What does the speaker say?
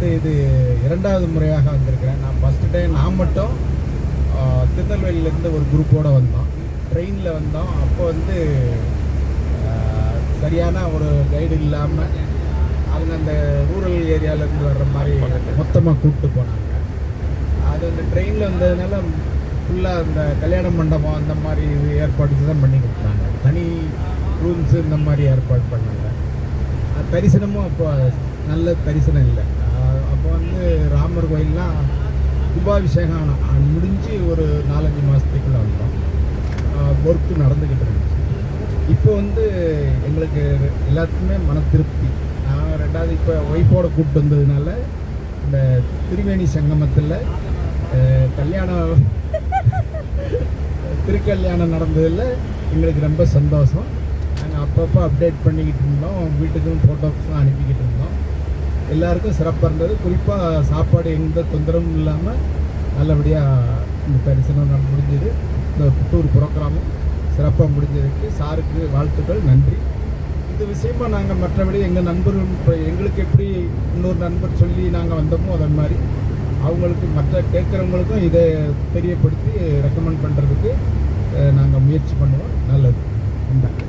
வந்து இது 2வது முறையாக வந்திருக்கிறேன். நான் ஃபஸ்ட்டு டைம் நான் மட்டும் திருநெல்வேலியிலேருந்து ஒரு குரூப்போடு வந்தோம். ட்ரெயினில் வந்தோம். அப்போ வந்து சரியான ஒரு கைடு இல்லாமல் அவங்க அந்த ரூரல் ஏரியாவிலேருந்து வர்ற மாதிரி மொத்தமாக கூப்பிட்டு போனாங்க. அது அந்த ட்ரெயினில் வந்ததுனால ஃபுல்லாக அந்த கல்யாண மண்டபம் அந்த மாதிரி இது ஏற்பாடு தான் பண்ணி கொடுத்தாங்க. தனி ரூம்ஸு இந்த மாதிரி ஏற்பாடு பண்ணாங்க. தரிசனமும் அப்போ நல்ல தரிசனம் இல்லை. அப்போ வந்து ராமர் கோயிலெலாம் கும்பாபிஷேகம் முடிஞ்சு ஒரு 4-5 மாதத்துக்குள்ளே வந்தோம். ஒர்க்கு நடந்துக்கிட்டு இருந்துச்சு. இப்போ வந்து எங்களுக்கு எல்லாத்துக்குமே மன திருப்தி. நான் 2வது இப்போ ஒய்ஃபோடு கூப்பிட்டு வந்ததுனால இந்த திரிவேணி சங்கமத்தில் திருக்கல்யாணம் நடந்ததில் எங்களுக்கு ரொம்ப சந்தோஷம். நாங்கள் அப்பப்போ அப்டேட் பண்ணிக்கிட்டு இருந்தோம். வீட்டுக்கும் ஃபோட்டோஸ்லாம் அனுப்பிக்கிட்டு இருந்தோம். எல்லாருக்கும் சிறப்பாக இருந்தது. குறிப்பாக சாப்பாடு எந்த தொந்தரவும் இல்லாமல் நல்லபடியாக இந்த தரிசனம் முடிஞ்சது. இந்த டூர் ப்ரோக்ராமும் சிறப்பாக முடிஞ்சதுக்கு சாருக்கு வாழ்த்துக்கள், நன்றி. இது விஷயமா நாங்கள் மற்றபடி எங்கள் நண்பர்கள் இப்போ எங்களுக்கு எப்படி இன்னொரு நண்பர் சொல்லி நாங்கள் வந்தோமோ அதே மாதிரி அவங்களுக்கு மற்ற கேட்குறவங்களுக்கும் இதை தெரியப்படுத்தி ரெக்கமெண்ட் பண்ணுறதுக்கு நாங்கள் முயற்சி பண்ணுவோம். நல்லது. நன்றி.